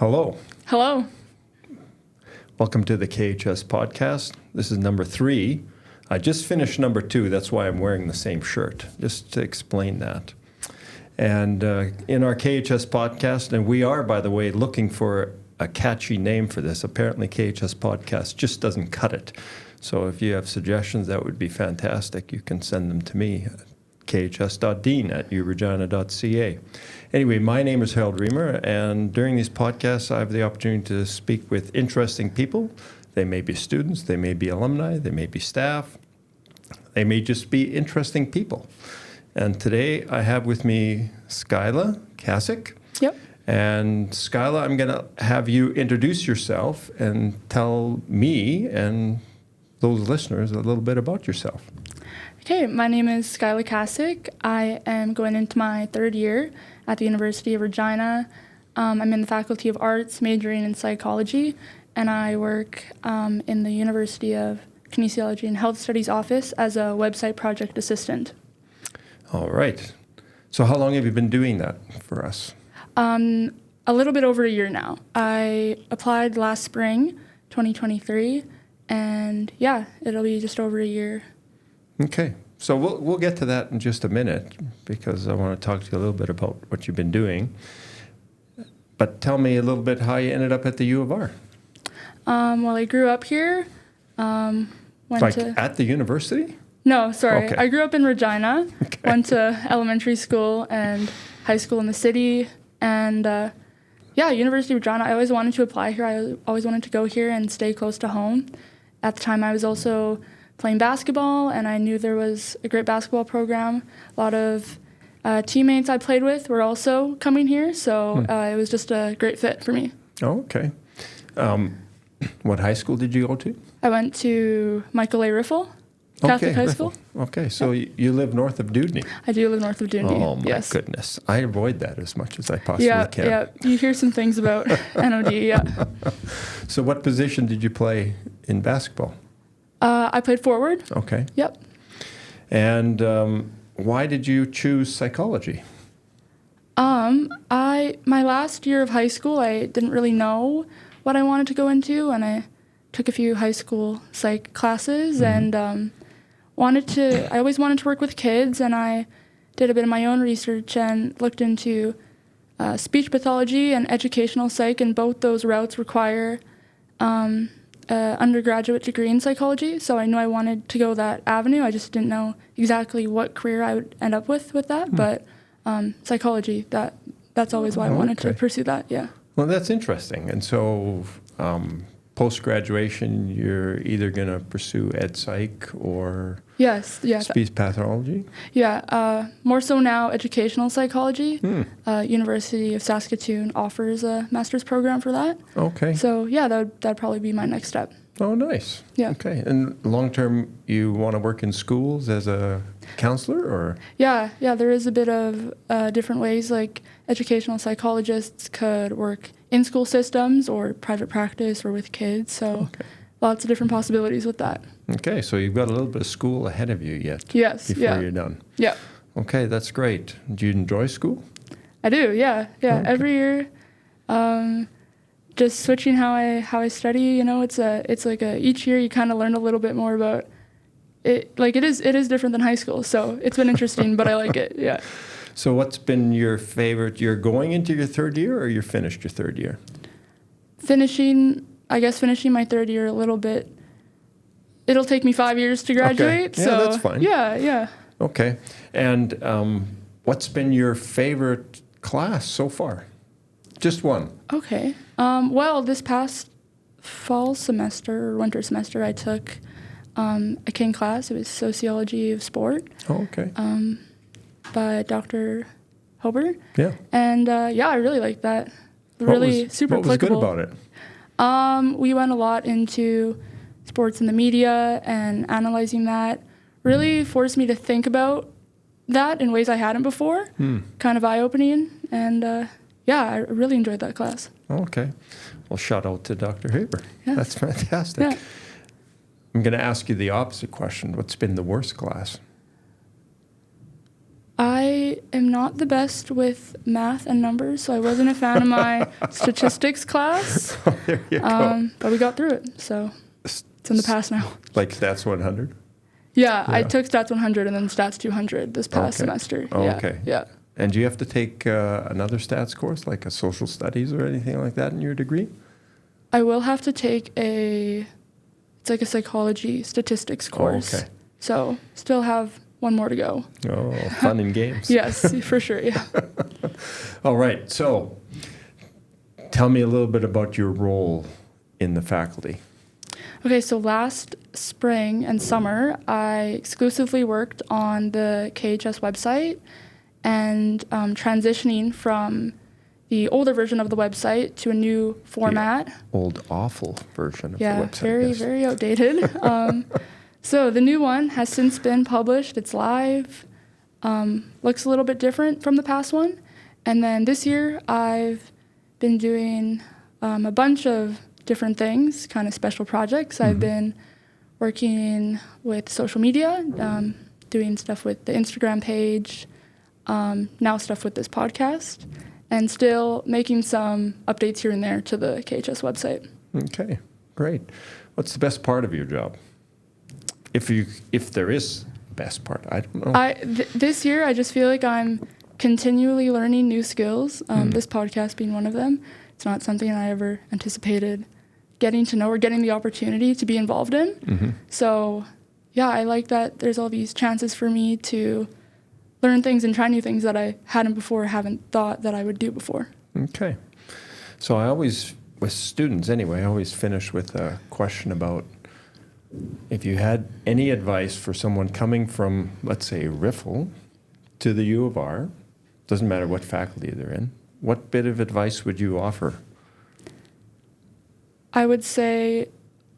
Hello. Hello. Welcome to the KHS podcast. This is number 3. I just finished number 2. That's why I'm wearing the same shirt, just to explain that. And in our KHS podcast, and we are, by the way, looking for a catchy name for this. Apparently, KHS podcast just doesn't cut it. So if you have suggestions, that would be fantastic. You can send them to me at khs.dean@uregina.ca. Anyway, my name is Harold Reamer, and during these podcasts, I have the opportunity to speak with interesting people. They may be students, they may be alumni, they may be staff, they may just be interesting people. And today I have with me Skyla, Kasick. Yep. And Skyla, I'm going to have you introduce yourself and tell me and those listeners a little bit about yourself. Okay, my name is Skyla Kasick. I am going into my 3rd year at the University of Regina. I'm in the Faculty of Arts, majoring in psychology, and I work in the University of Kinesiology and Health Studies office as a website project assistant. All right. So how long have you been doing that for us? A little bit over a year now. I applied last spring, 2023, and yeah, it'll be just over a year. Okay. So we'll get to that in just a minute because I want to talk to you a little bit about what you've been doing. But tell me a little bit how you ended up at the U of R. Well, I grew up here. At the university? No, sorry. Okay. I grew up in Regina, went to elementary school and high school in the city, and University of Regina. I always wanted to apply here. I always wanted to go here and stay close to home. At the time, I was also playing basketball, and I knew there was a great basketball program. A lot of teammates I played with were also coming here, so it was just a great fit for me. Oh, okay. What high school did you go to? I went to Michael A. Riffle Catholic High School. Okay, so you live north of Dudney. I do live north of Dundee. Oh, my goodness. I avoid that as much as I possibly can. Yeah, you hear some things about NOD, yeah. So what position did you play in basketball? I played forward. Okay. Yep. And why did you choose psychology? My last year of high school, I didn't really know what I wanted to go into, and I took a few high school psych classes, and I always wanted to work with kids, and I did a bit of my own research and looked into speech pathology and educational psych, and both those routes require undergraduate degree in psychology, so I knew I wanted to go that avenue. I just didn't know exactly what career I would end up with that, but psychology, that's always why I wanted to pursue that, yeah. Well, that's interesting. And so post-graduation, you're either going to pursue ed psych or speech pathology? Yeah, more so now educational psychology. University of Saskatoon offers a master's program for that. Okay. So, yeah, that'd probably be my next step. Oh, nice. Yeah. Okay. And long-term, you want to work in schools as a counselor, or? Yeah, there is a bit of different ways. Like educational psychologists could work in school systems or private practice or with kids. So lots of different possibilities with that. Okay, so you've got a little bit of school ahead of you yet. Yes. Before you're done. Yeah. Okay, that's great. Do you enjoy school? I do. Yeah. Okay. Every year. Just switching how I study, it's like each year you kind of learn a little bit more about it. Like it is different than high school, so it's been interesting, but I like it. Yeah. So what's been your favorite? You're going into your 3rd year, or you're finished your 3rd year? Finishing my 3rd year a little bit. It'll take me 5 years to graduate. Okay. Yeah, so that's fine. Yeah. Okay. And what's been your favorite class so far? Just one. Okay. Well, this past fall semester or winter semester, I took a King class. It was Sociology of Sport. Oh, okay. By Dr. Hober. Yeah. And I really liked that. Really super applicable. What was good about it? We went a lot into sports in the media and analyzing that. Really forced me to think about that in ways I hadn't before. Kind of eye-opening. And I really enjoyed that class. Okay. Well, shout out to Dr. Haber. Yeah. That's fantastic. Yeah. I'm going to ask you the opposite question. What's been the worst class? I am not the best with math and numbers, so I wasn't a fan of my statistics class. There you go. But we got through it, so it's in the past now. Like Stats 100? Yeah, I took Stats 100 and then Stats 200 this past semester. Oh, Yeah, okay. yeah. And do you have to take another stats course, like a social studies or anything like that in your degree? I will have to take it's like a psychology statistics course. Oh, okay. So still have one more to go. Oh, fun and games. Yes, for sure, yeah. All right. So tell me a little bit about your role in the faculty. Okay, so last spring and summer, I exclusively worked on the KHS website and transitioning from the older version of the website to a new format. The old awful version of the website. Very, yes. very outdated. So the new one has since been published. It's live. Looks a little bit different from the past one. And then this year, I've been doing a bunch of different things, kind of special projects. I've been working with social media, doing stuff with the Instagram page, now stuff with this podcast, and still making some updates here and there to the KHS website. Okay, great. What's the best part of your job? If there is a best part, I don't know. This year, I just feel like I'm continually learning new skills, this podcast being one of them. It's not something I ever anticipated getting to know or getting the opportunity to be involved in. So, yeah, I like that there's all these chances for me to learn things and try new things that I hadn't before, haven't thought that I would do before. Okay. So I always, with students anyway, I always finish with a question about if you had any advice for someone coming from, let's say, Riffle to the U of R, doesn't matter what faculty they're in, what bit of advice would you offer? I would say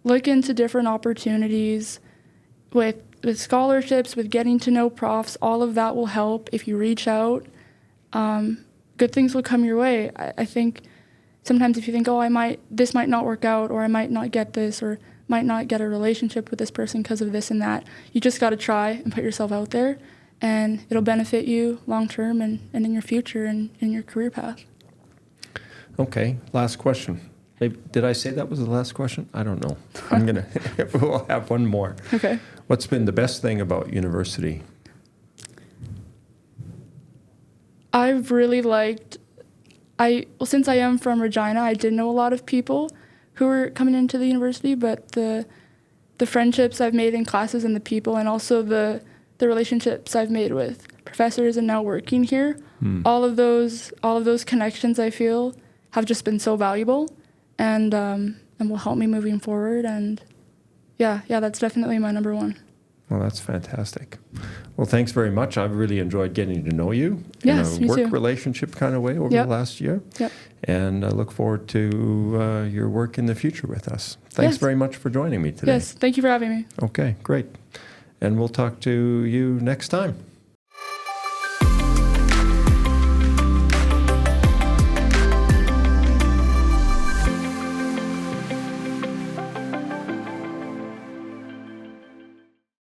look into different opportunities with scholarships, with getting to know profs. All of that will help if you reach out. Good things will come your way. I think sometimes if you think, this might not work out, or I might not get this, or might not get a relationship with this person because of this and that, you just got to try and put yourself out there, and it'll benefit you long term and in your future and in your career path. Okay, last question. Did I say that was the last question? I don't know. We'll have one more. Okay. What's been the best thing about university? I've really liked, since I am from Regina, I did know a lot of people who were coming into the university, but the friendships I've made in classes and the people, and also the relationships I've made with professors and now working here, all of those connections I feel have just been so valuable and will help me moving forward. And yeah, that's definitely my number one. Well, that's fantastic. Well, thanks very much. I've really enjoyed getting to know you Yes, in me a work too. relationship kind of way over the last year. Yep. And I look forward to your work in the future with us. Thanks Yes. very much for joining me today. Yes, thank you for having me. Okay, great. And we'll talk to you next time.